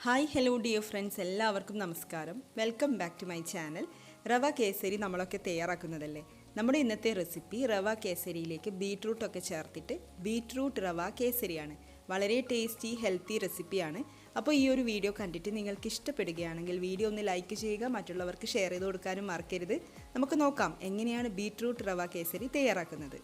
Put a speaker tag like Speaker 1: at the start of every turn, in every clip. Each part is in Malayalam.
Speaker 1: ഹായ് ഹലോ ഡിയർ ഫ്രണ്ട്സ്, എല്ലാവർക്കും നമസ്കാരം. Welcome back to my channel. Rava kesari നമ്മളൊക്കെ തയ്യാറാക്കുന്നതല്ലേ. നമ്മുടെ ഇന്നത്തെ റെസിപ്പി റവ കേസരിയിലേക്ക് ബീട്രൂട്ടൊക്കെ ചേർത്തിട്ട് ബീട്രൂട്ട് റവ കേസരിയാണ്. വളരെ ടേസ്റ്റി ഹെൽത്തി റെസിപ്പിയാണ്. അപ്പോൾ ഈ ഒരു വീഡിയോ കണ്ടിട്ട് നിങ്ങൾക്ക് ഇഷ്ടപ്പെടുകയാണെങ്കിൽ വീഡിയോ ഒന്ന് ലൈക്ക് ചെയ്യുക, മറ്റുള്ളവർക്ക് ഷെയർ ചെയ്ത് കൊടുക്കാനും മറക്കരുത്. നമുക്ക് നോക്കാം എങ്ങനെയാണ് ബീട്രൂട്ട് റവ കേസരി തയ്യാറാക്കുന്നത്.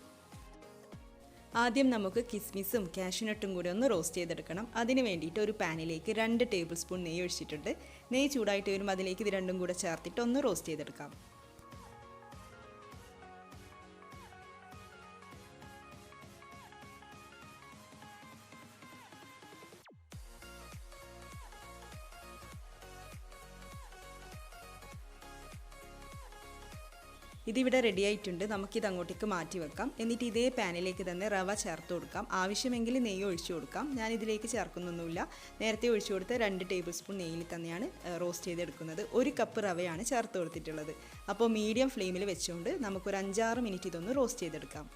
Speaker 1: ആദ്യം നമുക്ക് കിസ്മിസും കാഷ്യൂനട്ടും കൂടി ഒന്ന് റോസ്റ്റ് ചെയ്തെടുക്കണം. അതിന് വേണ്ടിയിട്ട് ഒരു പാനിലേക്ക് 2 ടേബിൾ സ്പൂൺ നെയ്യ് ഒഴിച്ചിട്ടുണ്ട്. നെയ്യ് ചൂടായിട്ട് വരുമ്പോൾ അതിലേക്ക് ഇത് രണ്ടും കൂടെ ചേർത്തിട്ട് ഒന്ന് റോസ്റ്റ് ചെയ്തെടുക്കാം. ഇതിവിടെ റെഡി ആയിട്ടുണ്ട്. നമുക്കിത് അങ്ങോട്ടേക്ക് മാറ്റി വെക്കാം. എന്നിട്ട് ഇതേ പാനിലേക്ക് തന്നെ റവ ചേർത്ത് കൊടുക്കാം. ആവശ്യമെങ്കിൽ നെയ്യ് ഒഴിച്ചു കൊടുക്കാം. ഞാനിതിലേക്ക് ചേർക്കുന്നൊന്നുമില്ല. നേരത്തെ ഒഴിച്ചു കൊടുത്ത 2 ടേബിൾ സ്പൂൺ നെയ്യിൽ തന്നെയാണ് റോസ്റ്റ് ചെയ്തെടുക്കുന്നത്. 1 കപ്പ് റവയാണ് ചേർത്ത് കൊടുത്തിട്ടുള്ളത്. അപ്പോൾ മീഡിയം ഫ്ലെയിമിൽ വെച്ചുകൊണ്ട് നമുക്കൊരു 5-6 മിനിറ്റ് ഇതൊന്ന് റോസ്റ്റ് ചെയ്തെടുക്കാം.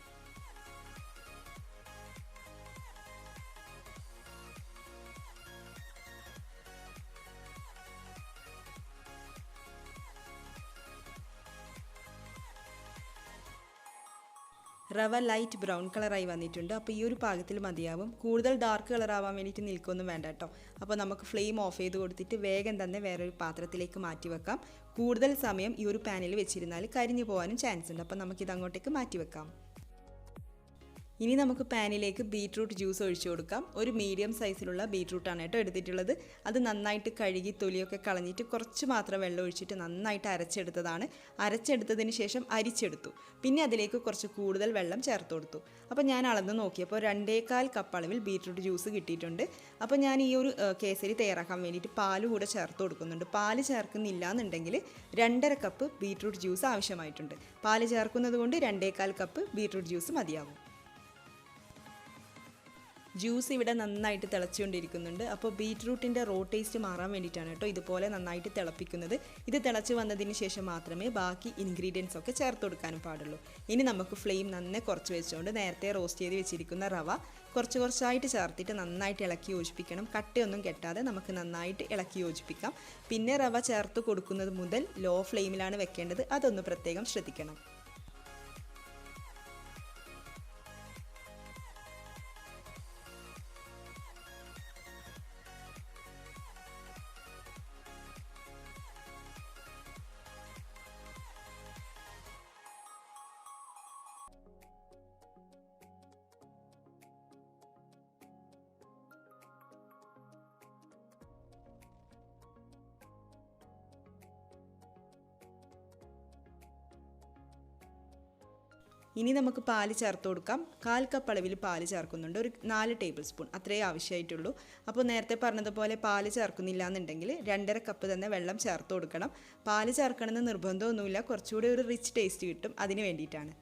Speaker 1: റവ ലൈറ്റ് ബ്രൗൺ കളറായി വന്നിട്ടുണ്ട്. അപ്പോൾ ഈ ഒരു പാകത്തിൽ മതിയാവും. കൂടുതൽ ഡാർക്ക് കളർ ആവാൻ വേണ്ടിയിട്ട് നിൽക്കൊന്നും വേണ്ട കേട്ടോ. അപ്പോൾ നമുക്ക് ഫ്ലെയിം ഓഫ് ചെയ്ത് കൊടുത്തിട്ട് വേഗം തന്നെ വേറൊരു പാത്രത്തിലേക്ക് മാറ്റി വെക്കാം. കൂടുതൽ സമയം ഈ ഒരു പാനിൽ വെച്ചിരുന്നാൽ കരിഞ്ഞു പോകാനും ചാൻസ് ഉണ്ട്. അപ്പോൾ നമുക്കിത് അങ്ങോട്ടേക്ക് മാറ്റി വെക്കാം. ഇനി നമുക്ക് പാനിലേക്ക് ബീട്രൂട്ട് ജ്യൂസ് ഒഴിച്ചു കൊടുക്കാം. ഒരു മീഡിയം സൈസിലുള്ള ബീട്രൂട്ടാണ് കേട്ടോ എടുത്തിട്ടുള്ളത്. അത് നന്നായിട്ട് കഴുകി തൊലിയൊക്കെ കളഞ്ഞിട്ട് കുറച്ച് മാത്രം വെള്ളം ഒഴിച്ചിട്ട് നന്നായിട്ട് അരച്ചെടുത്തതാണ്. അരച്ചെടുത്തതിന് ശേഷം അരിച്ചെടുത്തു. പിന്നെ അതിലേക്ക് കുറച്ച് കൂടുതൽ വെള്ളം ചേർത്ത് കൊടുത്തു. അപ്പോൾ ഞാൻ അളന്ന് നോക്കിയപ്പോൾ 2.25 കപ്പ് അളവിൽ ബീട്രൂട്ട് ജ്യൂസ് കിട്ടിയിട്ടുണ്ട്. അപ്പോൾ ഞാൻ ഈ ഒരു കേസരി തയ്യാറാക്കാൻ വേണ്ടിയിട്ട് പാല് കൂടെ ചേർത്ത് കൊടുക്കുന്നുണ്ട്. പാല് ചേർക്കുന്നില്ല എന്നുണ്ടെങ്കിൽ 2.5 കപ്പ് ബീട്രൂട്ട് ജ്യൂസ് ആവശ്യമായിട്ടുണ്ട്. പാല് ചേർക്കുന്നത് കൊണ്ട് 2.25 കപ്പ് ബീട്രൂട്ട് ജ്യൂസ് മതിയാകും. ജ്യൂസ് ഇവിടെ നന്നായിട്ട് തിളച്ചുകൊണ്ടിരിക്കുന്നുണ്ട്. അപ്പോൾ ബീട്രൂട്ടിൻ്റെ റോ ടേസ്റ്റ് മാറാൻ വേണ്ടിയിട്ടാണ് കേട്ടോ ഇതുപോലെ നന്നായിട്ട് തിളപ്പിക്കുന്നത്. ഇത് തിളച്ച് വന്നതിന് ശേഷം മാത്രമേ ബാക്കി ഇൻഗ്രീഡിയൻസ് ഒക്കെ ചേർത്ത് കൊടുക്കാനും പാടുള്ളൂ. ഇനി നമുക്ക് ഫ്ലെയിം നന്നെ കുറച്ച് വെച്ചുകൊണ്ട് നേരത്തെ റോസ്റ്റ് ചെയ്ത് വെച്ചിരിക്കുന്ന റവ കുറച്ചായിട്ട് ചേർത്തിട്ട് നന്നായിട്ട് ഇളക്കി യോജിപ്പിക്കണം. കട്ടയൊന്നും കെട്ടാതെ നമുക്ക് നന്നായിട്ട് ഇളക്കി യോജിപ്പിക്കാം. പിന്നെ റവ ചേർത്ത് കൊടുക്കുന്നത് മുതൽ ലോ ഫ്ലെയിമിലാണ് വെക്കേണ്ടത്. അതൊന്ന് പ്രത്യേകം ശ്രദ്ധിക്കണം. ഇനി നമുക്ക് പാല് ചേർത്ത് കൊടുക്കാം. 1/4 കപ്പ് അളവിൽ പാല് ചേർക്കുന്നുണ്ട്. ഒരു 4 ടേബിൾ സ്പൂൺ അത്രേ ആവശ്യമായിട്ടുള്ളൂ. അപ്പോൾ നേരത്തെ പറഞ്ഞതുപോലെ പാല് ചേർക്കുന്നില്ല എന്നുണ്ടെങ്കിൽ 2.5 കപ്പ് തന്നെ വെള്ളം ചേർത്ത് കൊടുക്കണം. പാല് ചേർക്കണമെന്ന് നിർബന്ധമൊന്നുമില്ല. കുറച്ചുകൂടി ഒരു റിച്ച് ടേസ്റ്റ് കിട്ടും. അതിന് വേണ്ടിയിട്ടാണ്.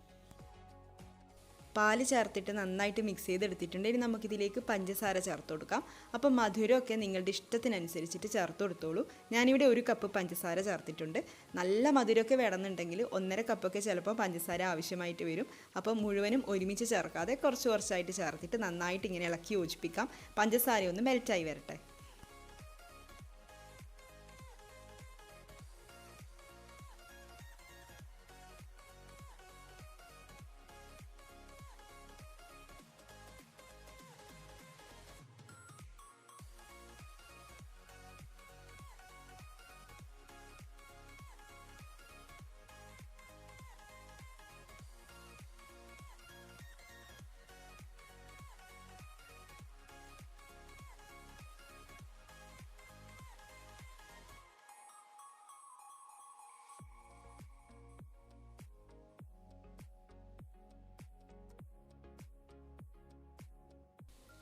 Speaker 1: പാല് ചേർത്തിട്ട് നന്നായിട്ട് മിക്സ് ചെയ്തെടുത്തിട്ടുണ്ട്. ഇനി നമുക്കിതിലേക്ക് പഞ്ചസാര ചേർത്ത് കൊടുക്കാം. അപ്പം മധുരമൊക്കെ നിങ്ങളുടെ ഇഷ്ടത്തിനനുസരിച്ചിട്ട് ചേർത്ത് കൊടുത്തോളൂ. ഞാനിവിടെ 1 കപ്പ് പഞ്ചസാര ചേർത്തിട്ടുണ്ട്. നല്ല മധുരമൊക്കെ വേണമെന്നുണ്ടെങ്കിൽ 1.5 കപ്പൊക്കെ ചിലപ്പോൾ പഞ്ചസാര ആവശ്യമായിട്ട് വരും. അപ്പം മുഴുവനും ഒരുമിച്ച് ചേർക്കാതെ കുറച്ചായിട്ട് ചേർത്തിട്ട് നന്നായിട്ട് ഇങ്ങനെ ഇളക്കി യോജിപ്പിക്കാം. പഞ്ചസാര ഒന്ന് മെൽറ്റായി വരട്ടെ.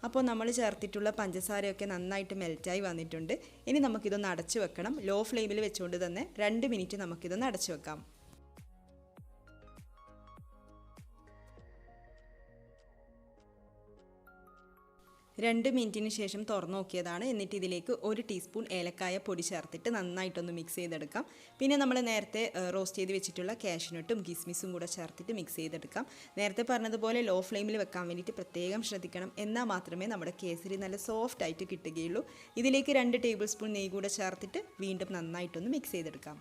Speaker 1: അപ്പോൾ നമ്മൾ ചേർത്തിട്ടുള്ള പഞ്ചസാരയൊക്കെ നന്നായിട്ട് മെൽറ്റായി വന്നിട്ടുണ്ട്. ഇനി നമുക്കിതൊന്ന് അടച്ചു വെക്കണം. ലോ ഫ്ലെയിമിൽ വെച്ചുകൊണ്ട് തന്നെ 2 മിനിറ്റ് നമുക്കിതൊന്ന് അടച്ചു വെക്കാം. 2 മിനിറ്റിന് ശേഷം തുറന്നു നോക്കിയതാണ്. എന്നിട്ട് ഇതിലേക്ക് 1 ടീസ്പൂൺ ഏലക്കായ പൊടി ചേർത്തിട്ട് നന്നായിട്ടൊന്ന് മിക്സ് ചെയ്തെടുക്കാം. പിന്നെ നമ്മൾ നേരത്തെ റോസ്റ്റ് ചെയ്ത് വെച്ചിട്ടുള്ള കാഷ്യൂനട്ടും കിസ്മിസും കൂടെ ചേർത്തിട്ട് മിക്സ് ചെയ്തെടുക്കാം. നേരത്തെ പറഞ്ഞതുപോലെ ലോ ഫ്ലെയിമിൽ വെക്കാൻ വേണ്ടിയിട്ട് പ്രത്യേകം ശ്രദ്ധിക്കണം. എന്നാൽ മാത്രമേ നമ്മുടെ കേസരി നല്ല സോഫ്റ്റ് ആയിട്ട് കിട്ടുകയുള്ളൂ. ഇതിലേക്ക് 2 ടേബിൾ സ്പൂൺ നെയ്യ് കൂടെ ചേർത്തിട്ട് വീണ്ടും നന്നായിട്ടൊന്ന് മിക്സ് ചെയ്തെടുക്കാം.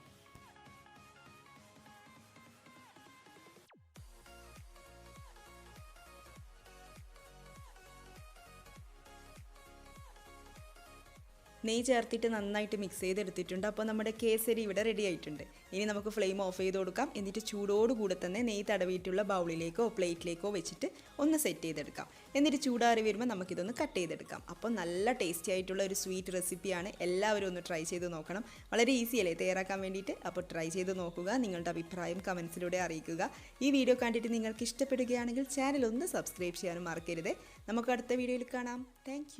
Speaker 1: നെയ്യ് ചേർത്തിട്ട് നന്നായിട്ട് മിക്സ് ചെയ്തെടുത്തിട്ടുണ്ട്. അപ്പോൾ നമ്മുടെ കേസരി ഇവിടെ റെഡി ആയിട്ടുണ്ട്. ഇനി നമുക്ക് ഫ്ലെയിം ഓഫ് ചെയ്ത് കൊടുക്കാം. എന്നിട്ട് ചൂടോടുകൂടെ തന്നെ നെയ്യ് തടവിയിട്ടുള്ള ബൗളിലേക്കോ പ്ലേറ്റിലേക്കോ വെച്ചിട്ട് ഒന്ന് സെറ്റ് ചെയ്തെടുക്കാം. എന്നിട്ട് ചൂടാറി വരുമ്പോൾ നമുക്കിതൊന്ന് കട്ട് ചെയ്തെടുക്കാം. അപ്പോൾ നല്ല ടേസ്റ്റി ആയിട്ടുള്ള ഒരു സ്വീറ്റ് റെസിപ്പിയാണ്. എല്ലാവരും ഒന്ന് ട്രൈ ചെയ്ത് നോക്കണം. വളരെ ഈസി അല്ലേ തയ്യാറാക്കാൻ വേണ്ടിയിട്ട്. അപ്പോൾ ട്രൈ ചെയ്ത് നോക്കുക. നിങ്ങളുടെ അഭിപ്രായം കമൻസിലൂടെ അറിയിക്കുക. ഈ വീഡിയോ കണ്ടിട്ട് നിങ്ങൾക്ക് ഇഷ്ടപ്പെടുകയാണെങ്കിൽ ചാനൽ ഒന്ന് സബ്സ്ക്രൈബ് ചെയ്യാനും മറക്കരുത്. നമുക്ക് അടുത്ത വീഡിയോയിൽ കാണാം. താങ്ക്